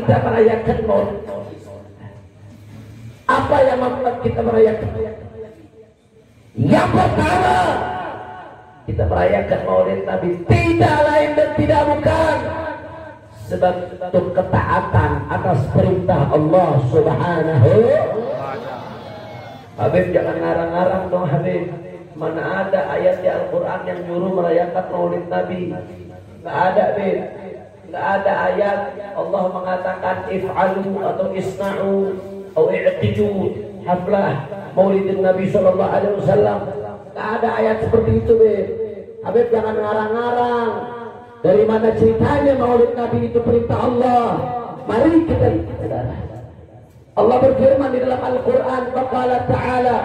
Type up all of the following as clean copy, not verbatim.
kita merayakan Maulid? Apa yang membuat kita merayakan? Yang pertama, kita merayakan Maulid Nabi tidak lain dan tidak bukan sebagai bentuk ketaatan atas perintah Allah Subhanahu. Habib jangan ngarang-ngarang dong Habib. Mana ada ayat di Al-Quran yang nyuruh merayakan Maulid Nabi? Nggak ada Habib. Nggak ada ayat Allah mengatakan if'alu atau isna'u atau i'tidu haflah Maulidin Nabi Sallallahu Alaihi Wasallam. Nggak ada ayat seperti itu Habib. Habib jangan ngarang-ngarang. Dari mana ceritanya Maulid Nabi itu perintah Allah? Mari kita lihat. Allah berfirman di dalam Al-Quran, Qala Ta'ala,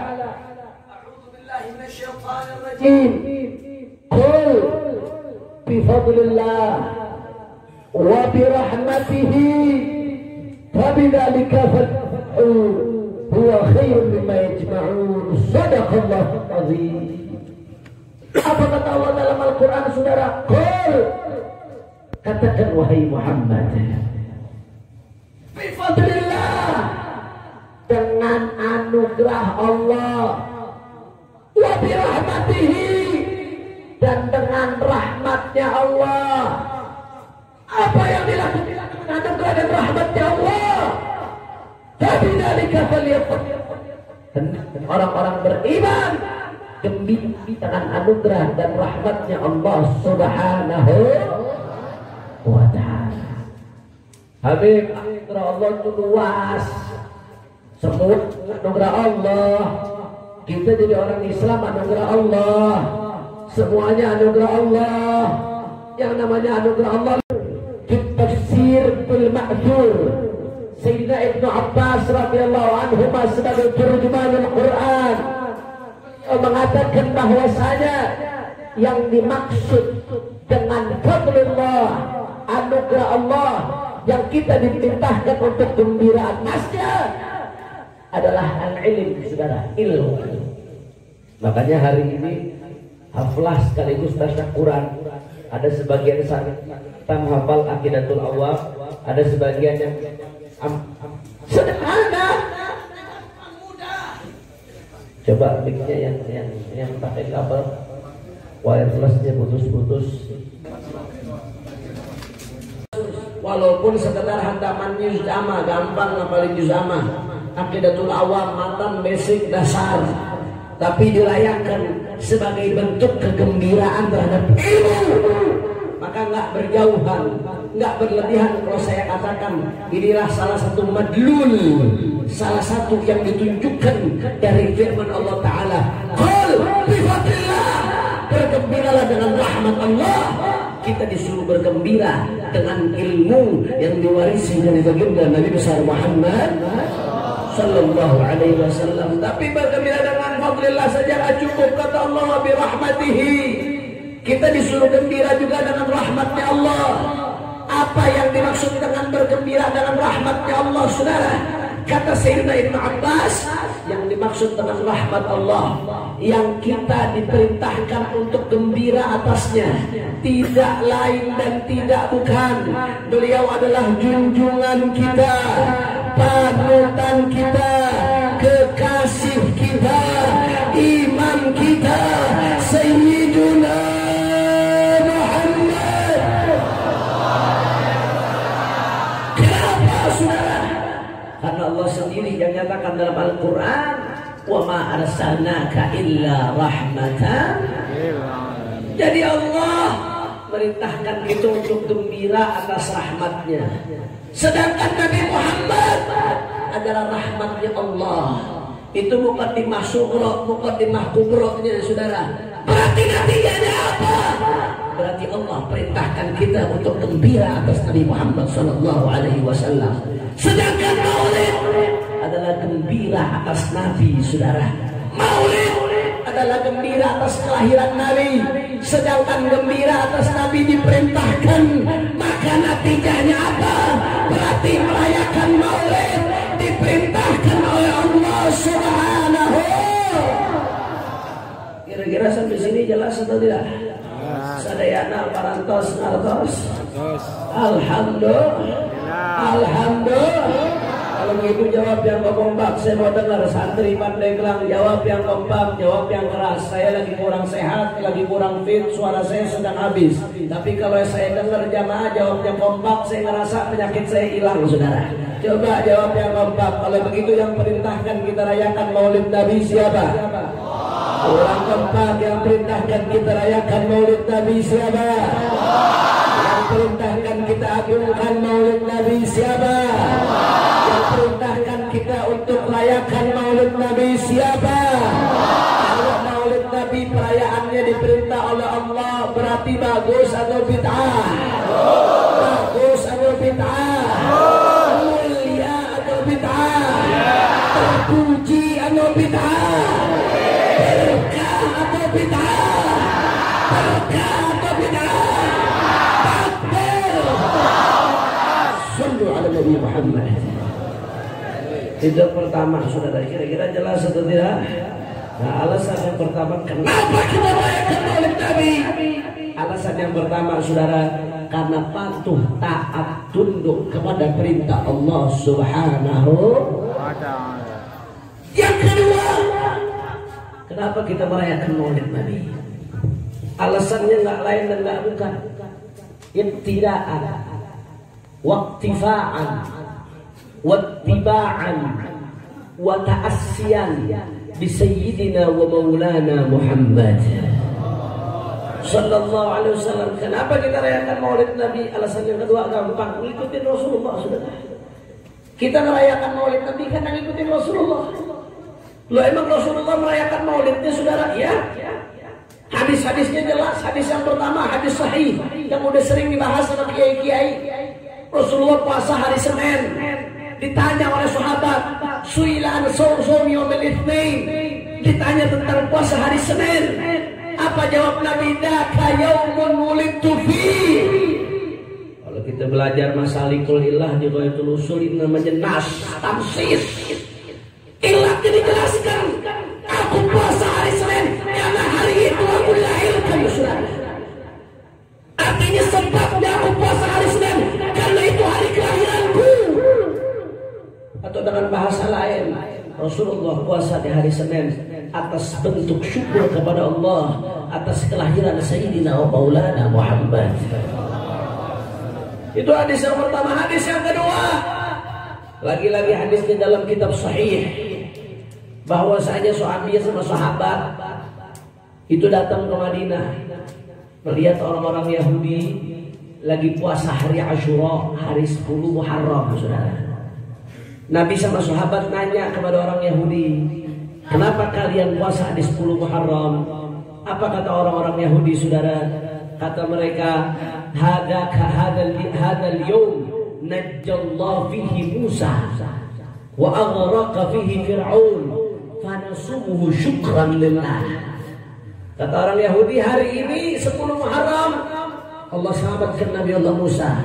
A'udzu billahi minasyaitonir rajim. Qul bi fadlillah wa bi rahmatihi fabidzalika fad'u huwa khairun mimma yajma'un. Shadaqallahul azim. Apa kata Allah dalam Al-Quran, saudara? Qul, katakan wahai Muhammad, bifadlillah, dengan anugerah Allah, wa birahmatihi, dan dengan rahmatnya Allah. Apa yang dilakukan dengan anugerah dan rahmatnya Allah? Fabidzalika falyafrah. Orang-orang beriman gembira dengan anugerah dan rahmatnya Allah Subhanahu wa ta'ala. Habib, anugerah Allah itu luas. Semua anugerah Allah. Kita jadi orang Islam anugerah Allah. Semuanya anugerah Allah. Yang namanya anugerah Allah. Tafsir bil ma'thur, Sayyidina Ibnu Abbas radhiyallahu anhu sebagai terjemahan Al-Quran mengatakan bahwasanya yang dimaksud dengan fadlillah, anugerah Allah yang kita diperintahkan untuk gembira atasnya adalah al-ilm, saudara, ilmu. Makanya hari ini haflah sekaligus tasyakuran. Ada sebagian kita menghafal Aqidatul Awwam, ada sebagian yang sederhana. Coba mic-nya yang pakai kabel wirelessnya putus-putus. Walaupun sekedar hantaman juz amma, gampang ngapalin juz amma, Aqidatul Awwam, matan basic dasar, tapi dirayakan sebagai bentuk kegembiraan terhadap ilmu, maka nggak berjauhan, nggak berlebihan. Kalau saya katakan inilah salah satu madlul, salah satu yang ditunjukkan dari firman Allah Ta'ala, qul bifadlillah, bergembiralah dengan rahmat Allah. Kita disuruh bergembira dengan ilmu yang diwarisi dari baginda Nabi besar Muhammad Sallallahu Alaihi Wasallam. Tapi bergembira dengan fadlillah saja tidak cukup, kata Allah, birahmatihi. Kita disuruh gembira juga dengan rahmatnya Allah. Apa yang dimaksud dengan bergembira dengan rahmatnya Allah, saudara? Kata Sayyidina Ibnu Abbas, yang dimaksud dengan rahmat Allah yang kita diperintahkan untuk gembira atasnya tidak lain dan tidak bukan, beliau adalah junjungan kita, panutan kita, kekasih kita, imam kita, Sayyiduna Muhammad. Kenapa, saudara? Karena Allah sendiri yang nyatakan dalam Al-Quran, wa ma arsalnaka illa rahmatan. Jadi Allah merintahkan kita untuk gembira atas rahmatnya. Sedangkan Nabi Muhammad adalah rahmatnya Allah. Itu muqaddimah sughra, muqaddimah kubronya, saudara. Berarti natijanya apa? Berarti Allah perintahkan kita untuk gembira atas Nabi Muhammad Sallallahu Alaihi Wasallam. Sedangkan Maulid adalah gembira atas Nabi, saudara. Maulid adalah gembira atas kelahiran Nabi. Sedangkan gembira atas Nabi diperintahkan. Maka natijanya apa? Berarti merayakan Maulid diperintahkan oleh Allah Subhanahu. Kira-kira sampai sini jelas atau tidak? sadayana parantos ngartos. Alhamdulillah. Alhamdulillah. Kalau begitu jawab yang kompak, saya mau dengar santri Pandeglang jawab yang kompak, jawab yang keras. Saya lagi kurang sehat, lagi kurang fit, suara saya sedang habis. Tapi kalau saya dengar jamaah jawabnya kompak, saya ngerasa penyakit saya hilang, saudara. Coba jawab yang kompak. Kalau begitu yang perintahkan kita rayakan Maulid Nabi siapa? Orang kompak yang perintahkan kita rayakan Maulid Nabi siapa? Yang perintahkan kita agungkan Maulid Nabi siapa? Yang perintahkan kita untuk merayakan Maulid Nabi siapa? Kalau Maulid Nabi perayaannya diperintah oleh Allah berarti bagus atau bid'ah? Bagus atau bid'ah? Mulia atau bid'ah? Terpuji atau bid'ah? Berkah atau bid'ah? Berkah atau bid'ah? Takbir! Sallu ala Nabi Muhammad. Itu pertama, saudara, kira-kira jelas atau tidak? Nah, alasan yang pertama kenapa kita merayakan Maulid Nabi? Alasan yang pertama, saudara, karena patuh, taat, tunduk kepada perintah Allah Subhanahu wa ta'ala. Yang kedua, kenapa kita merayakan Maulid Nabi? Alasannya nggak lain dan nggak bukan ibtida'an, waqtifa'an, wattiba'an, wa ta'assiyan bi sayyidina wa maulana Muhammad sallallahu alaihi wasallam. Kenapa kita rayakan Maulid Nabi? Alasan yang kedua gampang, ngikutin Rasulullah, saudara. Kita merayakan Maulid Nabi karena ngikutin Rasulullah. Loh, emang Rasulullah merayakan Maulidnya, saudara? Ya. Hadis-hadisnya jelas. Hadis yang pertama hadis sahih yang udah sering dibahas sama kiai-kiai. Rasulullah puasa hari Senin. Ditanya oleh sahabat, "Su'ilan shaum yaumil itsnain." Ditanya tentang puasa hari Senin. Apa jawab Nabi? "Dzaka yaumun wulidtu fi." Kalau kita belajar masalikul ilah di Ghayatul Usul ini namanya nas, tamsis. Ilatnya dijelaskan. Aku puasa hari Senin karena hari itu aku dilahirkan, saudara. Artinya sebabnya aku puasa hari Senin karena itu hari kelahiranku. Atau dengan bahasa lain, Rasulullah puasa di hari Senin atas bentuk syukur kepada Allah atas kelahiran Sayyidina wa Maulana Muhammad. Itu hadis yang pertama. Hadis yang kedua, lagi-lagi hadisnya dalam kitab sahih, bahwasanya suami sama sahabat itu datang ke Madinah melihat orang-orang Yahudi lagi puasa hari Asyura, hari 10 Muharram, saudara. Nabi sama sahabat nanya kepada orang Yahudi, "Kenapa kalian puasa di 10 Muharram?" Apa kata orang-orang Yahudi, saudara? Kata mereka, "Hadzal yawm najjallahu fihi Musa wa aghraqa fihi Fir'aun fa nasumuhu syukran lillah." Kata orang Yahudi, hari ini 10 Muharram Allah selamatkan Nabi Allah Musa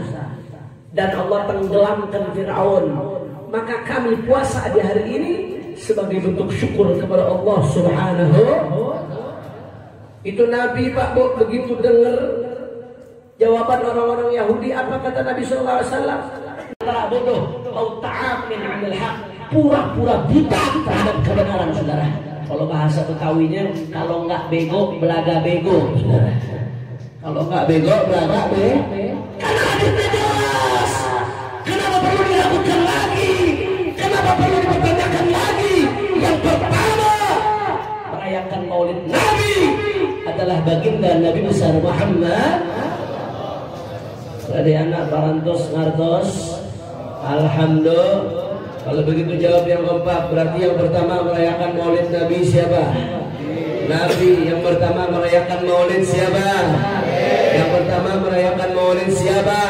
dan Allah tenggelamkan Fir'aun. Maka kami puasa di hari ini sebagai bentuk syukur kepada Allah Subhanahu. Itu Nabi, Pak Bu, begitu dengar jawaban orang-orang Yahudi, apa kata Nabi sallallahu alaihi wasallam? Antara bodoh atau ta'amin 'anil haq, pura-pura buta terhadap kebenaran, saudara. Kalau bahasa Betawinya, kalau enggak bego, belaga bego, saudara. Kalau enggak bego, belaga bego. Karena hadisnya jelas. Kenapa perlu dilakukan lagi? Kenapa perlu dipertanyakan lagi? Yang pertama, merayakan Maulid Nabi adalah baginda Nabi besar Muhammad. Ada anak parantos ngartos. Alhamdulillah. Kalau begitu jawab yang keempat. Berarti yang pertama merayakan Maulid Nabi siapa? Nabi. Yang pertama merayakan Maulid siapa? Yang pertama merayakan Maulid siapa?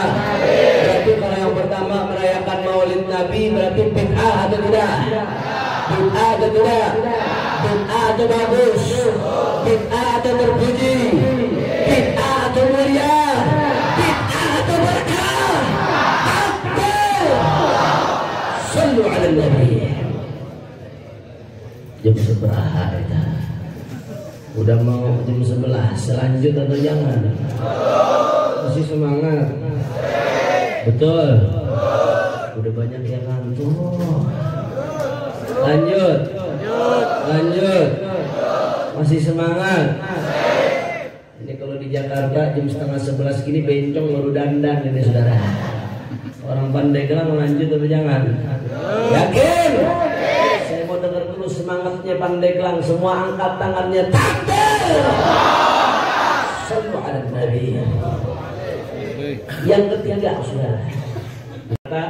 Berarti kalau yang pertama merayakan Maulid Nabi berarti bid'ah atau tidak? Bid'ah atau tidak? Bid'ah atau bagus? Bid'ah atau terpuji? Bid'ah atau mulia? Bid'ah atau berkah? Takbir! Sallu ala Nabi. Jam seberapa kita? Udah mau jam 11, lanjut atau jangan? Masih semangat? Betul? Udah banyak yang ngantuk. Lanjut? Lanjut? Masih semangat? Ini kalau di Jakarta jam setengah 11 gini bencong baru dandan ini saudara. Orang Pandeglang lanjut atau jangan? Yakin? Saya mau dengar dulu semangatnya Pandeglang. Semua angkat tangannya. Takbir! Sallu ala Nabi. Yang ketiga saudara, kata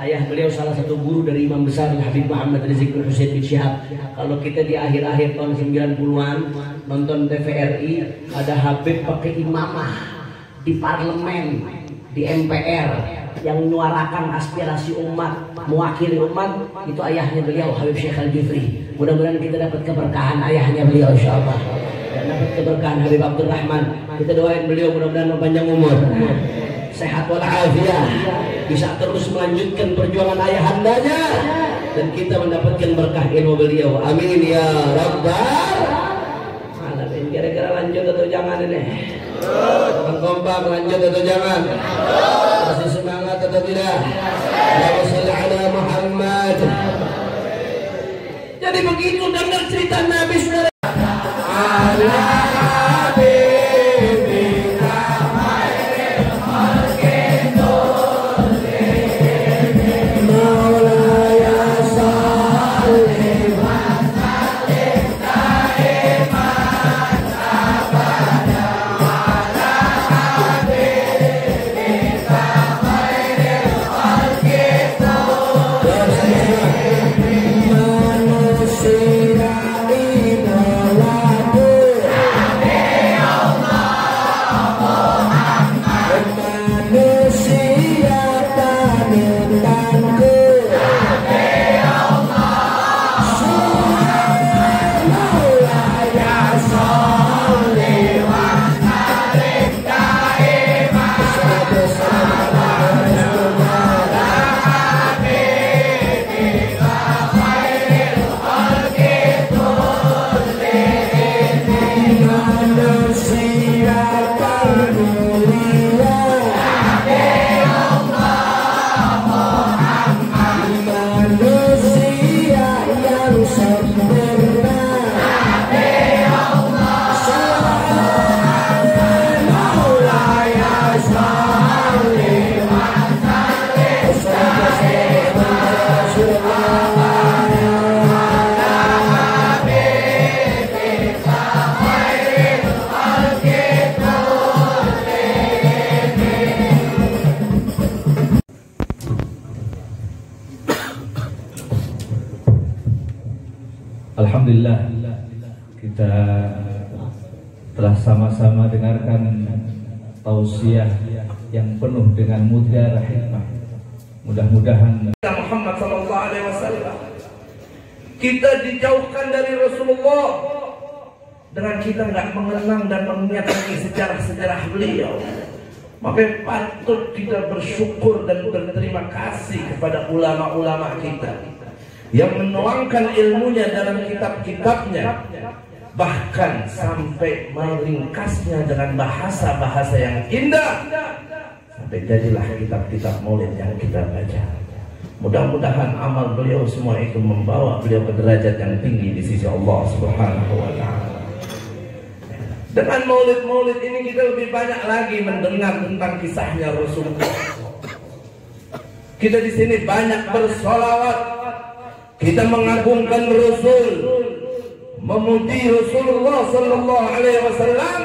ayah beliau salah satu guru dari Imam besar Habib Muhammad Rizik bin Husain bin Syihab. Kalau kita di akhir-akhir tahun 90-an nonton TVRI, ada Habib pakai imamah di parlemen, di MPR, yang menyuarakan aspirasi umat, mewakili umat, itu ayahnya beliau Habib Syekh Al-Jufri. Mudah-mudahan kita dapat keberkahan ayahnya beliau insyaallah, dan dapat keberkahan Habib Abdurrahman. Kita doain beliau mudah-mudahan panjang umur, sehat walafiat, bisa terus melanjutkan perjuangan ayahandanya, dan kita mendapatkan berkah ilmu beliau. Amin ya rabbal alamin. Kira-kira lanjut atau jangan ini? Kompak, lanjut atau jangan? Masih semangat atau tidak? Allahumma shalli ala Muhammad. Jadi begitu dengar cerita Nabi saudara. Alhamdulillah, kita telah sama-sama dengarkan tausiah yang penuh dengan mutiara hikmah. Mudah-mudahan Muhammad sallallahu alaihi wasallam, kita dijauhkan dari Rasulullah dengan kita nggak mengenang dan mengingat lagi sejarah-sejarah beliau. Maka patut kita bersyukur dan berterima kasih kepada ulama-ulama kita yang menuangkan ilmunya dalam kitab-kitabnya, bahkan sampai meringkasnya dengan bahasa-bahasa yang indah, sampai jadilah kitab-kitab maulid yang kita baca. Mudah-mudahan amal beliau semua itu membawa beliau ke derajat yang tinggi di sisi Allah Subhanahu wa Ta'ala. Dengan maulid-maulid ini kita lebih banyak lagi mendengar tentang kisahnya Rasulullah. Kita di sini banyak bersolawat, kita mengagungkan Rasul, memuji Rasulullah Sallallahu Alaihi Wasallam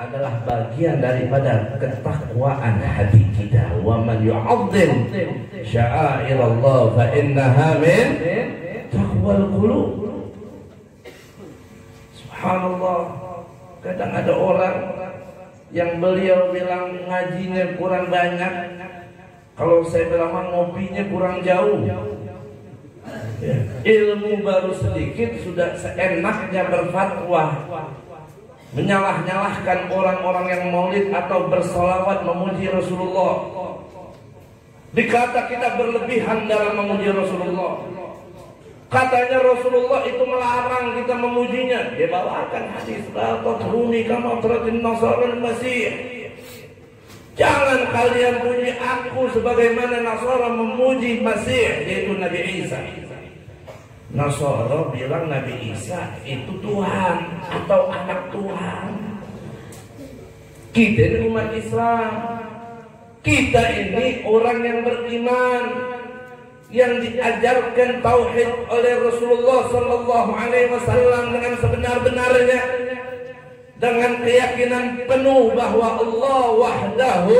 adalah bagian daripada ketakwaan hati kita. Wa man yu'azzim sya'airallah fa innaha min taqwal qulub. Subhanallah, kadang ada orang yang beliau bilang ngajinya kurang banyak, kalau saya bilang ngopinya kurang jauh. Ilmu baru sedikit sudah seenaknya berfatwa, menyalah-nyalahkan orang-orang yang maulid atau bersolawat memuji Rasulullah. Dikata kita berlebihan dalam memuji Rasulullah. Katanya Rasulullah itu melarang kita memujinya. Dia bawakan hadis la tatruni kama taratin nasara al-masih. Jangan kalian puji aku sebagaimana Nasara memuji Masih, yaitu Nabi Isa. Nasara bilang Nabi Isa itu Tuhan atau anak Tuhan. Kita ini umat Islam. Kita ini orang yang beriman, yang diajarkan tauhid oleh Rasulullah sallallahu alaihi wasallam dengan sebenar-benarnya, dengan keyakinan penuh bahwa Allah wahdahu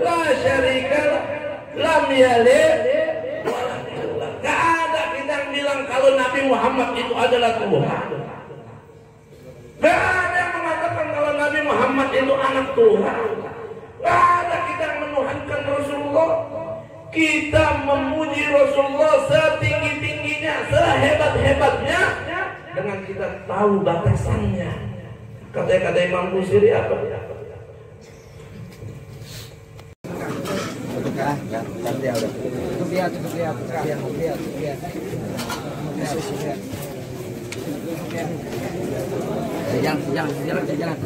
la syarikalah, lam yalid wa lam yulad. Gak ada kita yang bilang kalau Nabi Muhammad itu adalah Tuhan. Gak ada yang mengatakan kalau Nabi Muhammad itu anak Tuhan. Gak ada kita yang menuhankan Rasulullah. Kita memuji Rasulullah setinggi-tingginya, sehebat-hebatnya, dengan kita tahu batasannya. Kata-kata Imam Busiri apa? Cukup lihat. Jangan.